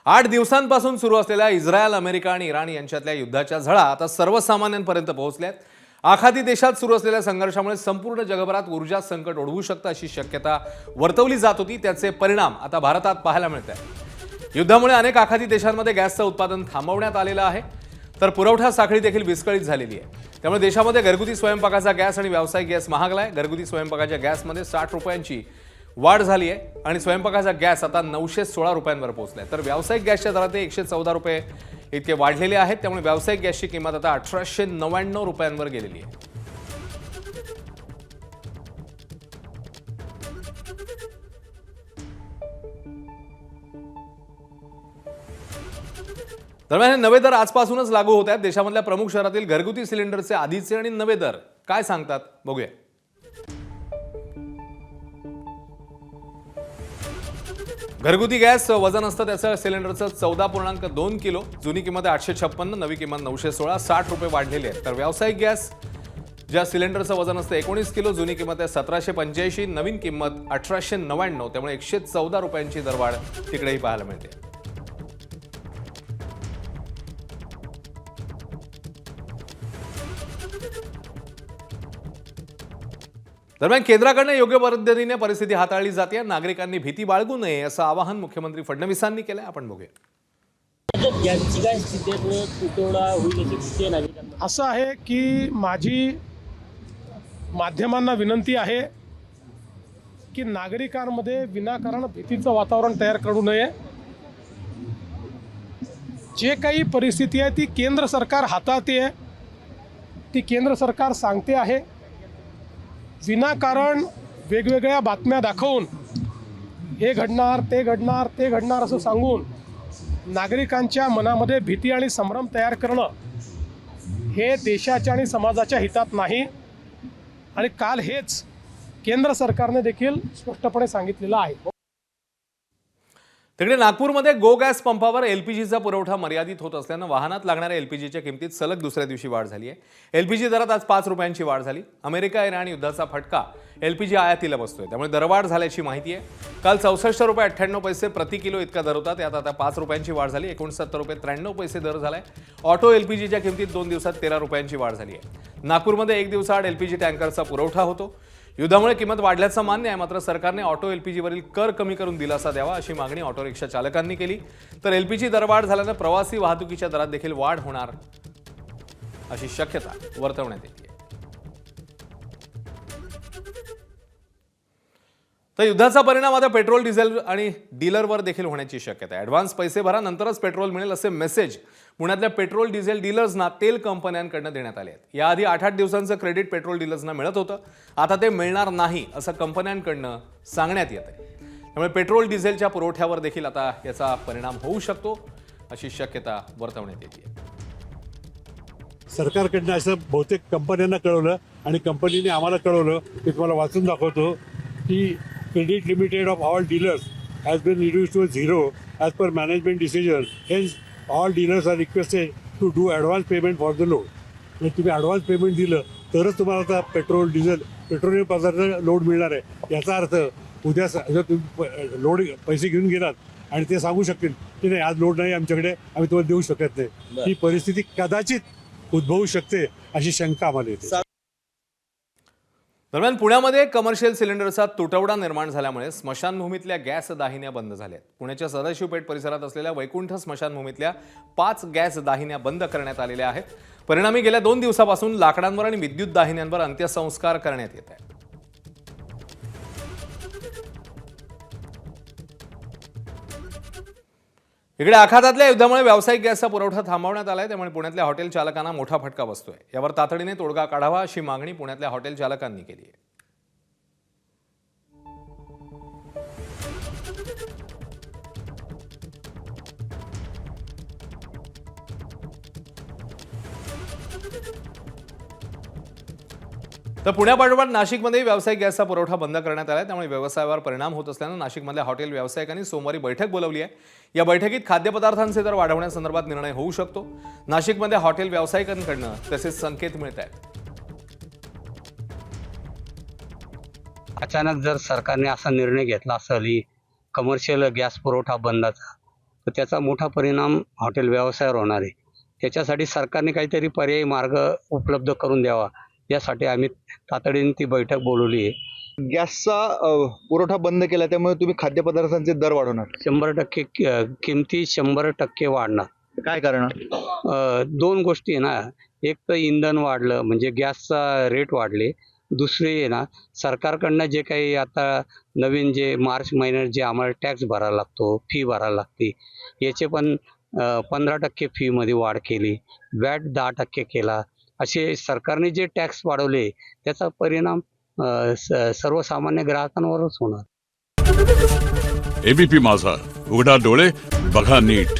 8 दिवसांपासून सुरू असलेल्या इस्रायल, अमेरिका आणि इराण यांच्यातल्या युद्धाच्या झळा आता सर्वसामान्यांपर्यंत पोहोचल्यात। आखाती देशात सुरू असलेल्या संघर्षामुळे संपूर्ण जगभरात ऊर्जा संकट ओढवू शकतं अशी शक्यता वर्तवली जात होती। त्याचे परिणाम आता भारतात पाहायला मिळत आहेत। युद्धामुळे अनेक आखाती देशांमध्ये गॅसचं उत्पादन थांबवण्यात आलेलं आहे, तर पुरवठा साखळी देखील विस्कळीत झालेली आहे। त्यामुळे देशामध्ये घरगुती स्वयंपाकाचा गॅस आणि व्यावसायिक गॅस महागलाय। घरगुती स्वयंपाकाच्या गॅसमध्ये 60 रुपयांची वाढ झाली आहे आणि स्वयंपाकाचा गॅस आता 916 रुपयांवर पोहोचलाय, तर व्यावसायिक गॅसच्या दरात 114 रुपये इतके वाढलेले आहेत। त्यामुळे व्यावसायिक गॅसची किंमत आता 1899 रुपयांवर गेलेली आहे। दरम्यान हे नवे दर आजपासूनच लागू होत आहेत। देशामधल्या प्रमुख शहरातील घरगुती सिलेंडरचे आधीचे आणि नवे दर काय सांगतात बघूया। घरगुती गॅस वजन असतं त्याचं सिलेंडरचं 14.2 किलो, जुनी किंमत आहे 856, नवी किंमत 916, 60 रुपये वाढलेली आहे। तर व्यावसायिक गॅस ज्या सिलेंडरचं वजन असतं 19 किलो, जुनी किंमत आहे 1785, नवीन किंमत 1899, त्यामुळे 114 रुपयांची दरवाढ तिकडेही पाहायला मिळते। दरम्यान केंद्राकडून योग्य पद्धतीने परिस्थिती हाताळली जाते। नागरिकांनी भीती बाळगू नये असं आवाहन मुख्यमंत्री फडणवीसांनी केलंय, आपण बघूया। असं आहे की माझी माध्यमांना विनंती आहे की नागरिकांमध्ये विनाकारण भीतीचं वातावरण तयार करू नये। जे काही परिस्थिती आहे ती केंद्र सरकार हाताळते आहे, ती केंद्र सरकार सांगते आहे। विनाकारण वेगवेगळ्या बातम्या दाखवून हे घडणार ते घडणार ते घडणार असं सांगून नागरिकांच्या मनामध्ये भीती आणि संभ्रम तयार करणं हे देशाच्या आणि समाजाच्या हितात नाही। आणि काल हेच केंद्र सरकारने देखील स्पष्टपणे सांगितलेलं आहे। तिकडे नागपूरमध्ये गो गॅस पंपावर एलपीजीचा पुरवठा मर्यादित होत असल्यानं वाहनात लागणाऱ्या एलपीजीच्या किमतीत सलग दुसऱ्या दिवशी वाढ झाली आहे। एलपीजी दरात आज 5 रुपयांची वाढ झाली। अमेरिका इराण युद्धाचा फटका एलपीजी आयातीला बसतोय, त्यामुळे दरवाढ झाल्याची माहिती आहे। काल 64 रुपये 98 पैसे प्रति किलो इतका दर होता, त्यात आता 5 रुपयांची वाढ झाली, 69 रुपये 93 पैसे दर झालाय। ऑटो एलपीजीच्या किमतीत 2 दिवसात 13 रुपयांची वाढ झाली आहे। नागपूरमध्ये 1 दिवसाआड एलपीजी टँकरचा पुरवठा होतो। युद्धामुळे किंमत वाढल्याचं मान्य आहे, मात्र सरकारने ऑटो एलपीजीवरील कर कमी करून दिलासा द्यावा अशी मागणी ऑटो रिक्षा चालकांनी केली। तर एलपीजी दरवाढ झाल्यानं प्रवासी वाहतुकीच्या दरात देखील वाढ होणार अशी शक्यता वर्तवण्यात येते। तर युद्धाचा परिणाम आता पेट्रोल, डिझेल आणि डीलरवर देखील होण्याची शक्यता आहे। ॲडव्हान्स पैसे भरा, नंतरच पेट्रोल मिळेल असे मेसेज पुण्यातल्या पेट्रोल डिझेल डीलर्सना तेल कंपन्यांकडून देण्यात आले आहेत। याआधी 8-8 दिवसांचं क्रेडिट पेट्रोल डीलर्सना मिळत होतं, आता ते मिळणार नाही असं कंपन्यांकडून सांगण्यात येत आहे। त्यामुळे पेट्रोल डिझेलच्या पुरवठ्यावर देखील आता याचा परिणाम होऊ शकतो अशी शक्यता वर्तवण्यात येते। सरकारकडनं असं बहुतेक कंपन्यांना कळवलं आणि कंपनीने आम्हाला कळवलं, मी तुम्हाला वाचून दाखवतो की credit limited of all dealers has been reduced to 0 as per management decision. Hence, all dealers are requested to do advance payment for the load. म्हणजे तुम्ही ॲडव्हान्स पेमेंट दिलं तरच तुम्हाला आता पेट्रोल, डिझेल, पेट्रोलियम पदार्थ लोड मिळणार आहे। याचा अर्थ उद्या जर तुम्ही लोड पैसे घेऊन गेलात आणि ते सांगू शकतील की नाही आज लोड नाही आमच्याकडे, आम्ही तुम्हाला देऊ शकत नाही, ही परिस्थिती कदाचित उद्भवू शकते अशी शंका आम्हाला येते। दरम्यान पुण्यामध्ये कमर्शियल सिलेंडरचा तुटवडा निर्माण झाल्यामुळे स्मशानभूमीतल्या गॅस दाहिन्या बंद झाल्या आहेत। पुण्याच्या सदाशिवपेठ परिसरात असलेल्या वैकुंठ स्मशानभूमीतल्या 5 गॅस दाहिन्या बंद करण्यात आलेल्या आहेत। परिणामी गेल्या 2 दिवसापासून लाकडांवर आणि विद्युत दाहिन्यांवर अंत्यसंस्कार करण्यात येत आहेत। इकडे आखातातल्या युद्धामुळे व्यावसायिक गॅसचा पुरवठा थांबवण्यात आलाय, त्यामुळे पुण्यातल्या हॉटेल चालकांना मोठा फटका बसतोय। यावर तातडीने तोडगा काढावा अशी मागणी पुण्यातल्या हॉटेल चालकांनी केली आहे। तर पुण्यापाठोपाठ नाशिकमध्ये व्यावसायिक गॅसचा पुरवठा बंद करण्यात आला, त्यामुळे व्यवसायावर परिणाम होत असल्यानं नाशिकमधल्या हॉटेल व्यावसायिकांनी सोमवारी बैठक बोलावली आहे। या बैठकीत खाद्यपदार्थांचे दर वाढवण्यासंदर्भात निर्णय होऊ शकतो। नाशिकमध्ये हॉटेल व्यावसायिकांकडून तसेच संकेत मिळत आहेत। अचानक जर सरकारने असा निर्णय घेतला असेल कमर्शियल गॅस पुरवठा बंदचा, तर त्याचा मोठा परिणाम हॉटेल व्यवसायावर होणार आहे. त्याच्यासाठी सरकारने काहीतरी पर्यायी मार्ग उपलब्ध करून द्यावा, यासाठी आम्ही तातडीने ती बैठक बोलवली आहे. गॅसचा पुरवठा बंद केला त्यामुळे तुम्ही खाद्यपदार्थांचे दर वाढवणार, 100% किमती 100% वाढणार. काय कारण? दोन गोष्टी आहे ना, एक तर इंधन वाढलं म्हणजे गॅसचा रेट वाढले, दुसरी आहे ना सरकारकडनं जे काही आता नवीन जे मार्च महिन्यात जे आम्हाला टॅक्स भरायला लागतो, फी भरायला लागते, याचे पण 15% फीमध्ये वाढ केली, वॅट 10% केला. असे सरकारने जे टॅक्स वाढवले त्याचा परिणाम सर्वसामान्य ग्राहकांवरच होणार. एबीपी माझा, उघडा डोळे बघा नीट.